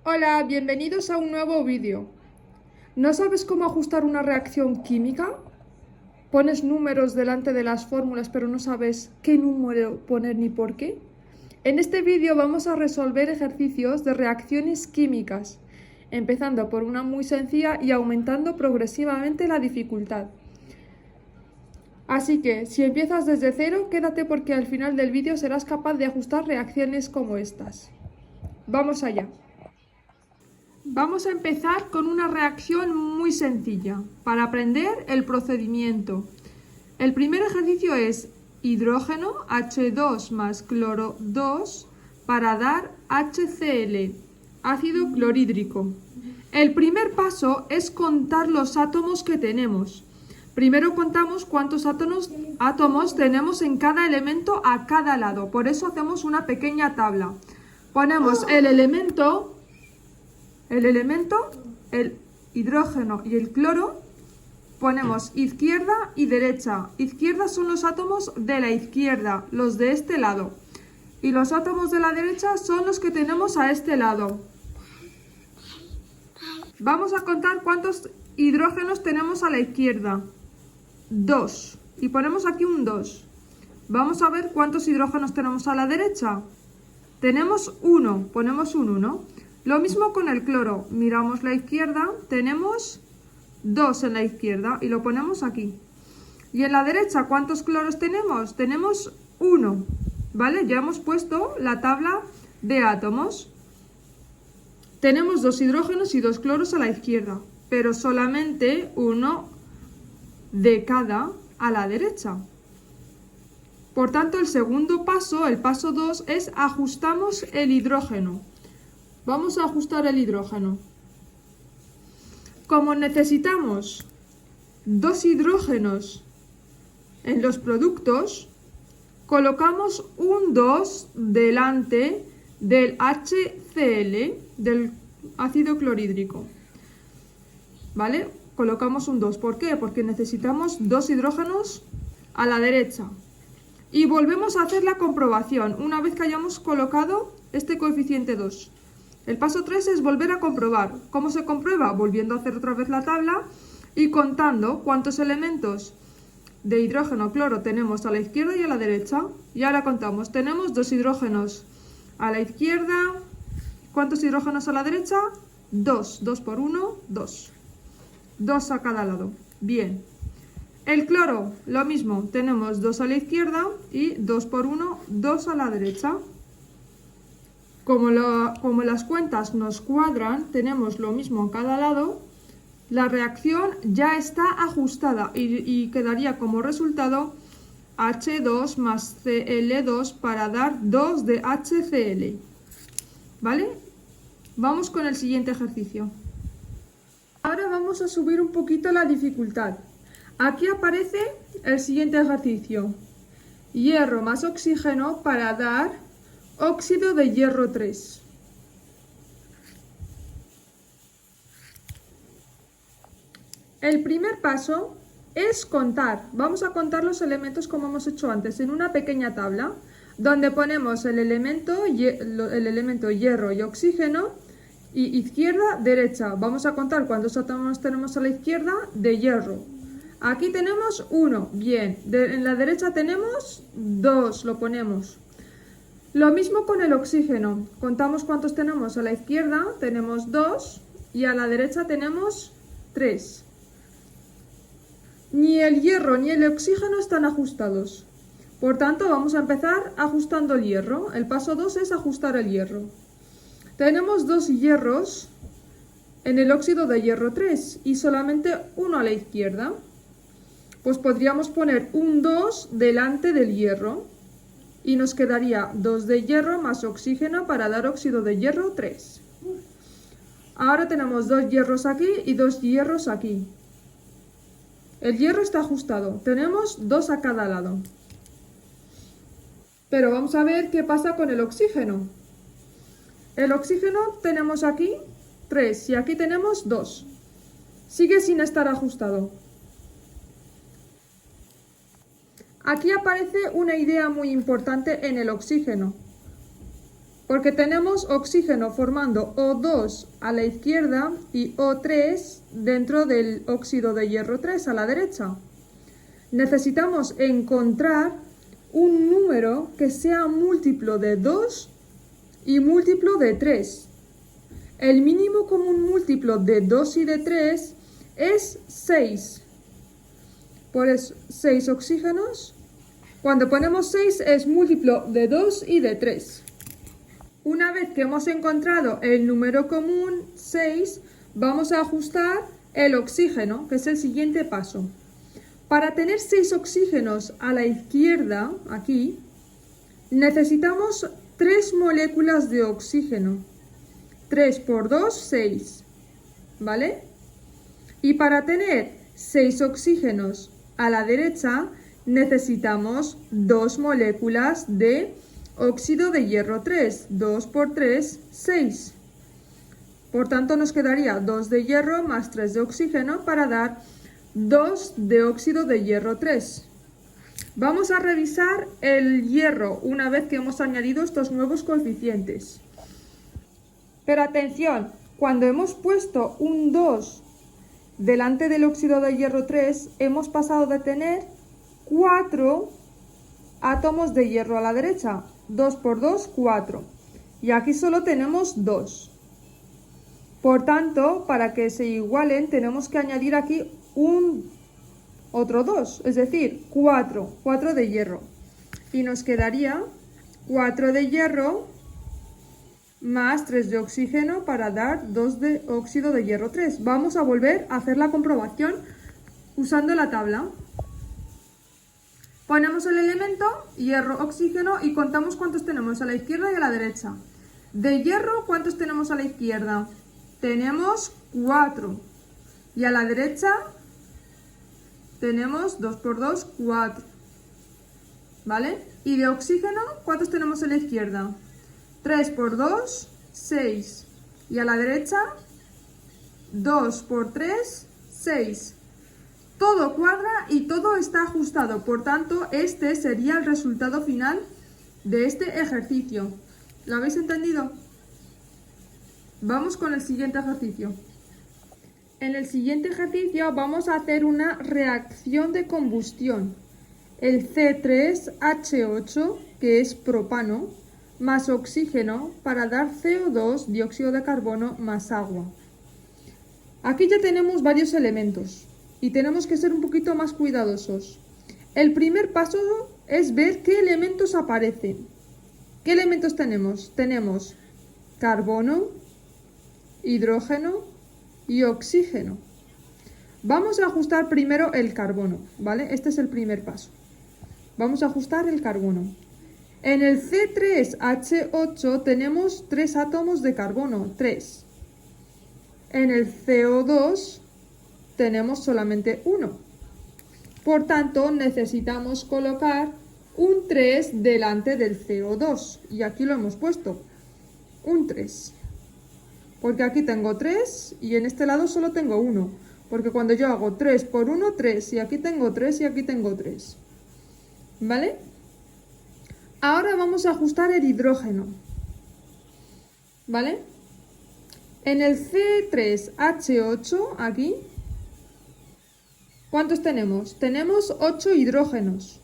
Hola, bienvenidos a un nuevo vídeo. ¿No sabes cómo ajustar una reacción química? Pones números delante de las fórmulas, pero no sabes qué número poner ni por qué. En este vídeo vamos a resolver ejercicios de reacciones químicas, empezando por una muy sencilla y aumentando progresivamente la dificultad. Así que, si empiezas desde cero, quédate porque al final del vídeo serás capaz de ajustar reacciones como estas. Vamos allá. Vamos a empezar con una reacción muy sencilla para aprender el procedimiento. El primer ejercicio es hidrógeno H2 más cloro 2 para dar HCl, ácido clorhídrico. El primer paso es contar los átomos que tenemos. Primero contamos cuántos átomos tenemos en cada elemento a cada lado. Por eso hacemos una pequeña tabla. Ponemos el elemento, el hidrógeno y el cloro, ponemos izquierda y derecha. Izquierda son los átomos de la izquierda, los de este lado. Y los átomos de la derecha son los que tenemos a este lado. Vamos a contar cuántos hidrógenos tenemos a la izquierda. 2. Y ponemos aquí un 2. Vamos a ver cuántos hidrógenos tenemos a la derecha. Tenemos 1, ponemos un 1. Lo mismo con el cloro, miramos la izquierda, tenemos 2 en la izquierda y lo ponemos aquí. Y en la derecha, ¿cuántos cloros tenemos? Tenemos 1, ¿vale? Ya hemos puesto la tabla de átomos. Tenemos 2 hidrógenos y 2 cloros a la izquierda, pero solamente uno de cada a la derecha. Por tanto, el segundo paso, el paso 2, es ajustamos el hidrógeno. Vamos a ajustar el hidrógeno. Como necesitamos 2 hidrógenos en los productos, colocamos un 2 delante del HCl, del ácido clorhídrico. ¿Vale? Colocamos un 2. ¿Por qué? Porque necesitamos 2 hidrógenos a la derecha. Y volvemos a hacer la comprobación una vez que hayamos colocado este coeficiente 2. El paso 3 es volver a comprobar. ¿Cómo se comprueba? Volviendo a hacer otra vez la tabla y contando cuántos elementos de hidrógeno cloro tenemos a la izquierda y a la derecha. Y ahora contamos. Tenemos 2 hidrógenos a la izquierda. ¿Cuántos hidrógenos a la derecha? 2. 2 por 1, 2. 2 a cada lado. Bien. El cloro, lo mismo. Tenemos 2 a la izquierda y 2 por 1, 2 a la derecha. Como las cuentas nos cuadran, tenemos lo mismo en cada lado, la reacción ya está ajustada y quedaría como resultado H2 más Cl2 para dar 2 de HCl. ¿Vale? Vamos con el siguiente ejercicio. Ahora vamos a subir un poquito la dificultad. Aquí aparece el siguiente ejercicio. Hierro más oxígeno para dar óxido de hierro 3. El primer paso es contar. Vamos a contar los elementos como hemos hecho antes, en una pequeña tabla, donde ponemos el elemento hierro y oxígeno, y izquierda, derecha. Vamos a contar cuántos átomos tenemos a la izquierda de hierro. Aquí tenemos 1, bien. En la derecha tenemos 2, lo ponemos. Lo mismo con el oxígeno. Contamos cuántos tenemos a la izquierda, tenemos 2 y a la derecha tenemos 3. Ni el hierro ni el oxígeno están ajustados. Por tanto, vamos a empezar ajustando el hierro. El paso 2 es ajustar el hierro. Tenemos 2 hierros en el óxido de hierro 3 y solamente uno a la izquierda. Pues podríamos poner un 2 delante del hierro. Y nos quedaría 2 de hierro más oxígeno para dar óxido de hierro 3. Ahora tenemos 2 hierros aquí y 2 hierros aquí. El hierro está ajustado. Tenemos 2 a cada lado. Pero vamos a ver qué pasa con el oxígeno. El oxígeno tenemos aquí 3 y aquí tenemos 2. Sigue sin estar ajustado. Aquí aparece una idea muy importante en el oxígeno. Porque tenemos oxígeno formando O2 a la izquierda y O3 dentro del óxido de hierro 3 a la derecha. Necesitamos encontrar un número que sea múltiplo de 2 y múltiplo de 3. El mínimo común múltiplo de 2 y de 3 es 6. Por eso, 6 oxígenos. Cuando ponemos 6 es múltiplo de 2 y de 3. Una vez que hemos encontrado el número común, 6, vamos a ajustar el oxígeno, que es el siguiente paso. Para tener 6 oxígenos a la izquierda, aquí, necesitamos 3 moléculas de oxígeno. 3 por 2, 6. ¿Vale? Y para tener 6 oxígenos a la derecha, necesitamos 2 moléculas de óxido de hierro 3. 2 por 3, 6. Por tanto, nos quedaría 2 de hierro más 3 de oxígeno para dar 2 de óxido de hierro 3. Vamos a revisar el hierro una vez que hemos añadido estos nuevos coeficientes. Pero atención, cuando hemos puesto un 2 delante del óxido de hierro 3, hemos pasado de tener 4 átomos de hierro a la derecha. 2 por 2, 4. Y aquí solo tenemos 2. Por tanto, para que se igualen, tenemos que añadir aquí otro 2, es decir, 4 de hierro. Y nos quedaría 4 de hierro más 3 de oxígeno para dar 2 de óxido de hierro 3. Vamos a volver a hacer la comprobación usando la tabla. Ponemos el elemento, hierro, oxígeno, y contamos cuántos tenemos a la izquierda y a la derecha. De hierro, ¿cuántos tenemos a la izquierda? Tenemos 4. Y a la derecha tenemos 2 por 2, 4. ¿Vale? Y de oxígeno, ¿cuántos tenemos a la izquierda? 3 por 2, 6. Y a la derecha, 2 por 3, 6. Todo cuadra y todo está ajustado. Por tanto, este sería el resultado final de este ejercicio. ¿Lo habéis entendido? Vamos con el siguiente ejercicio. En el siguiente ejercicio vamos a hacer una reacción de combustión. El C3H8, que es propano, más oxígeno para dar CO2, dióxido de carbono, más agua. Aquí ya tenemos varios elementos y tenemos que ser un poquito más cuidadosos. El primer paso es ver qué elementos aparecen. ¿Qué elementos tenemos? Tenemos carbono, hidrógeno y oxígeno. Vamos a ajustar primero el carbono, ¿vale? Este es el primer paso. Vamos a ajustar el carbono. En el C3H8 tenemos 3 átomos de carbono, 3. En el CO2 tenemos solamente 1. Por tanto, necesitamos colocar un 3 delante del CO2. Y aquí lo hemos puesto, un 3. Porque aquí tengo 3 y en este lado solo tengo 1. Porque cuando yo hago 3 por 1, 3. Y aquí tengo 3 y aquí tengo 3. ¿Vale? Ahora vamos a ajustar el hidrógeno. ¿Vale? En el C3H8, aquí, ¿cuántos tenemos? Tenemos 8 hidrógenos.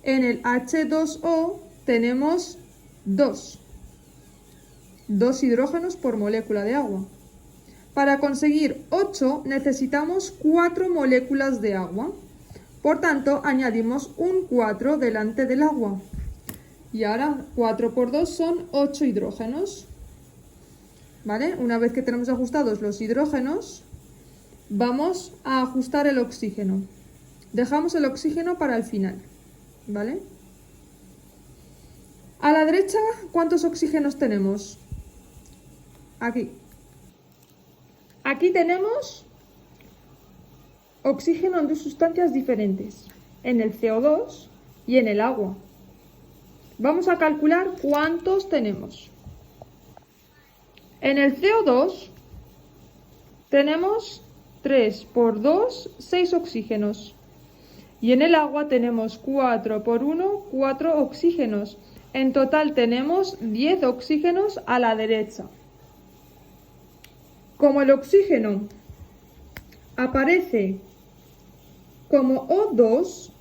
En el H2O tenemos 2. 2 hidrógenos por molécula de agua. Para conseguir 8 necesitamos 4 moléculas de agua. Por tanto, añadimos un 4 delante del agua. Y ahora 4 por 2 son 8 hidrógenos. ¿Vale? Una vez que tenemos ajustados los hidrógenos, vamos a ajustar el oxígeno. Dejamos el oxígeno para el final. ¿Vale? A la derecha, ¿cuántos oxígenos tenemos? Aquí. Aquí tenemos oxígeno en 2 sustancias diferentes, en el CO2 y en el agua. Vamos a calcular cuántos tenemos. En el CO2 tenemos 3 por 2, 6 oxígenos. Y en el agua tenemos 4 por 1, 4 oxígenos. En total tenemos 10 oxígenos a la derecha. Como el oxígeno aparece como O2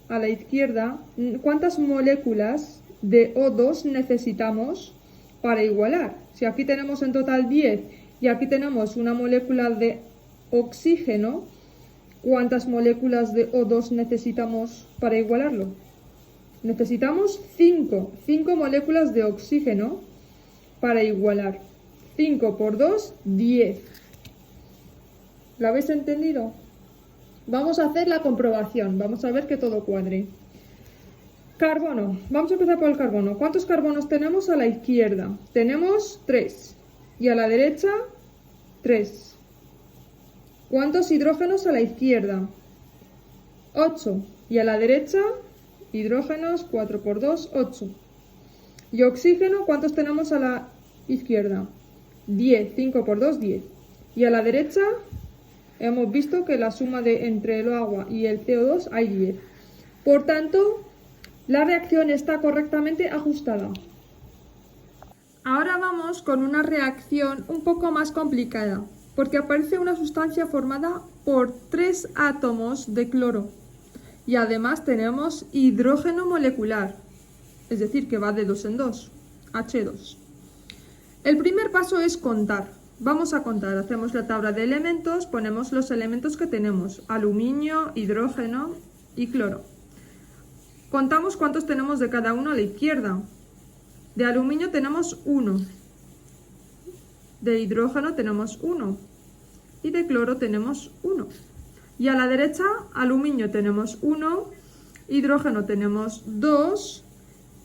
a la izquierda, ¿cuántas moléculas de O2 necesitamos para igualar? Si aquí tenemos en total 10 y aquí tenemos una molécula de oxígeno, ¿cuántas moléculas de O2 necesitamos para igualarlo? Necesitamos 5 moléculas de oxígeno para igualar. 5 por 2, 10. ¿Lo habéis entendido? Vamos a hacer la comprobación. Vamos a ver que todo cuadre. Carbono. Vamos a empezar por el carbono. ¿Cuántos carbonos tenemos a la izquierda? Tenemos 3. Y a la derecha, 3. ¿Cuántos hidrógenos a la izquierda? 8. Y a la derecha, hidrógenos, 4 por 2, 8. Y oxígeno, ¿cuántos tenemos a la izquierda? 10. 5 por 2, 10. Y a la derecha, hemos visto que la suma entre el agua y el CO2 hay 10. Por tanto, la reacción está correctamente ajustada. Ahora vamos con una reacción un poco más complicada, porque aparece una sustancia formada por 3 átomos de cloro. Y además tenemos hidrógeno molecular, es decir, que va de 2 en 2, H2. El primer paso es contar. Vamos a contar, hacemos la tabla de elementos, ponemos los elementos que tenemos, aluminio, hidrógeno y cloro. Contamos cuántos tenemos de cada uno a la izquierda. De aluminio tenemos 1, de hidrógeno tenemos 1 y de cloro tenemos 1. Y a la derecha, aluminio tenemos 1, hidrógeno tenemos 2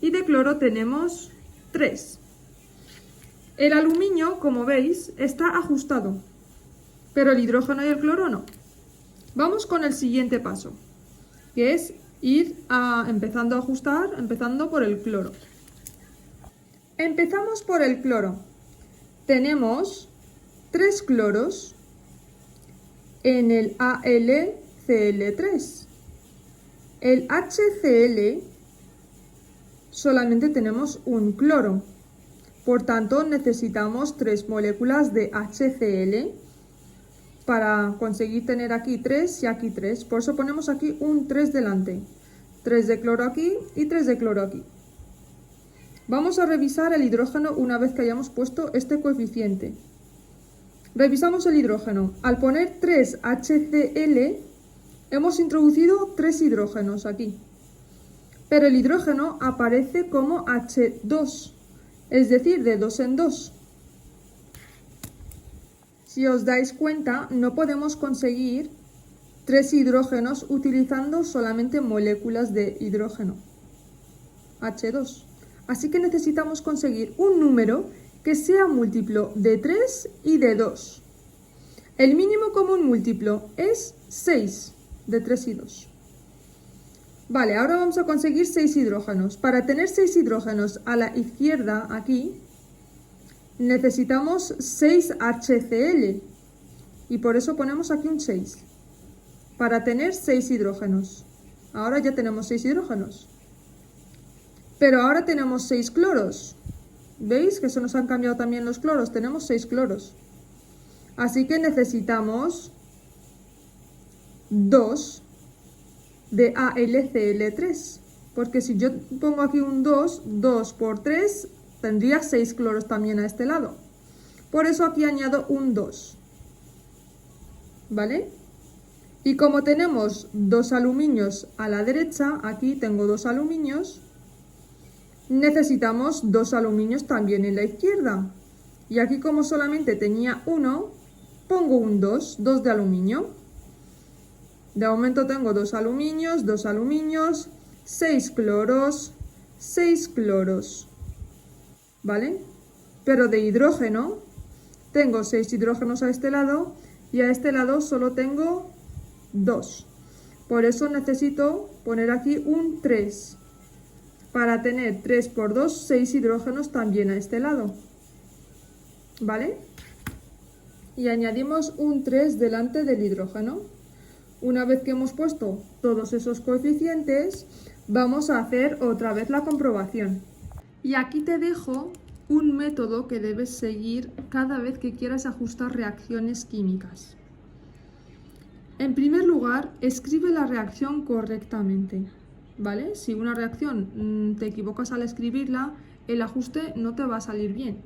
y de cloro tenemos 3. El aluminio, como veis, está ajustado, pero el hidrógeno y el cloro no. Vamos con el siguiente paso, que es ir empezando a ajustar, empezando por el cloro. Empezamos por el cloro. Tenemos 3 cloros en el AlCl3. El HCl solamente tenemos un cloro. Por tanto, necesitamos 3 moléculas de HCl para conseguir tener aquí 3 y aquí 3. Por eso ponemos aquí un 3 delante. 3 de cloro aquí y 3 de cloro aquí. Vamos a revisar el hidrógeno una vez que hayamos puesto este coeficiente. Revisamos el hidrógeno. Al poner 3 HCl, hemos introducido 3 hidrógenos aquí. Pero el hidrógeno aparece como H2. Es decir, de 2 en 2. Si os dais cuenta, no podemos conseguir 3 hidrógenos utilizando solamente moléculas de hidrógeno, H2. Así que necesitamos conseguir un número que sea múltiplo de 3 y de 2. El mínimo común múltiplo es 6, de 3 y 2. Vale, ahora vamos a conseguir 6 hidrógenos. Para tener 6 hidrógenos a la izquierda, aquí, necesitamos 6 HCl. Y por eso ponemos aquí un 6. Para tener 6 hidrógenos. Ahora ya tenemos 6 hidrógenos. Pero ahora tenemos 6 cloros. ¿Veis que se nos han cambiado también los cloros? Tenemos 6 cloros. Así que necesitamos 2 de AlCl3, porque si yo pongo aquí un 2, 2 por 3, tendría 6 cloros también a este lado. Por eso aquí añado un 2. ¿Vale? Y como tenemos 2 aluminios a la derecha, aquí tengo 2 aluminios, necesitamos 2 aluminios también en la izquierda. Y aquí como solamente tenía 1, pongo un 2 de aluminio. De momento tengo 2 aluminios, 6 cloros, 6 cloros. ¿Vale? Pero de hidrógeno, tengo 6 hidrógenos a este lado y a este lado solo tengo 2. Por eso necesito poner aquí un 3. Para tener 3 por 2, 6 hidrógenos también a este lado. ¿Vale? Y añadimos un 3 delante del hidrógeno. Una vez que hemos puesto todos esos coeficientes, vamos a hacer otra vez la comprobación. Y aquí te dejo un método que debes seguir cada vez que quieras ajustar reacciones químicas. En primer lugar, escribe la reacción correctamente, ¿vale? Si una reacción te equivocas al escribirla, el ajuste no te va a salir bien.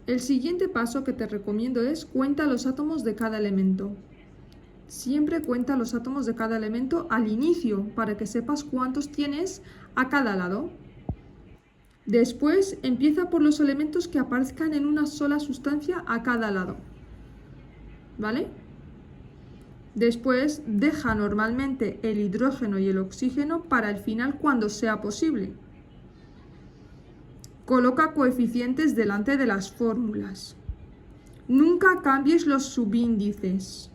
El siguiente paso que te recomiendo es cuenta los átomos de cada elemento. Siempre cuenta los átomos de cada elemento al inicio para que sepas cuántos tienes a cada lado. Después empieza por los elementos que aparezcan en una sola sustancia a cada lado, ¿vale? Después deja normalmente el hidrógeno y el oxígeno para el final cuando sea posible. Coloca coeficientes delante de las fórmulas. Nunca cambies los subíndices.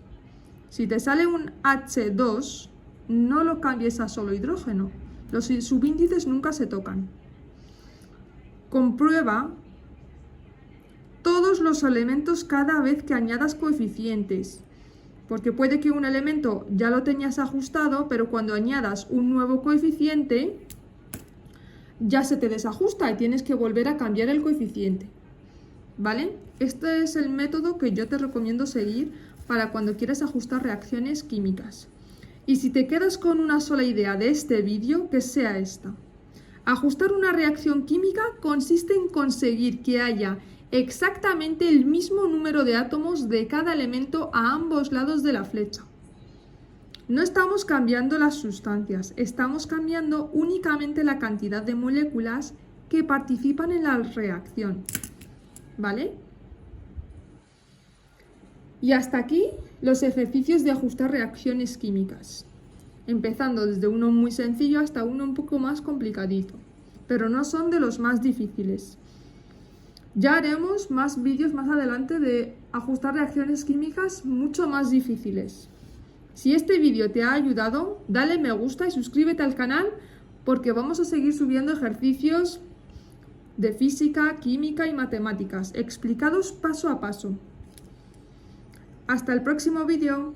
Si te sale un H2, no lo cambies a solo hidrógeno. Los subíndices nunca se tocan. Comprueba todos los elementos cada vez que añadas coeficientes, porque puede que un elemento ya lo tenías ajustado, pero cuando añadas un nuevo coeficiente ya se te desajusta y tienes que volver a cambiar el coeficiente, ¿vale? Este es el método que yo te recomiendo seguir para cuando quieras ajustar reacciones químicas. Y si te quedas con una sola idea de este vídeo, que sea esta. Ajustar una reacción química consiste en conseguir que haya exactamente el mismo número de átomos de cada elemento a ambos lados de la flecha. No estamos cambiando las sustancias, estamos cambiando únicamente la cantidad de moléculas que participan en la reacción, ¿vale? Y hasta aquí los ejercicios de ajustar reacciones químicas, empezando desde uno muy sencillo hasta uno un poco más complicadito, pero no son de los más difíciles. Ya haremos más vídeos más adelante de ajustar reacciones químicas mucho más difíciles. Si este vídeo te ha ayudado, dale me gusta y suscríbete al canal porque vamos a seguir subiendo ejercicios de física, química y matemáticas, explicados paso a paso. Hasta el próximo vídeo.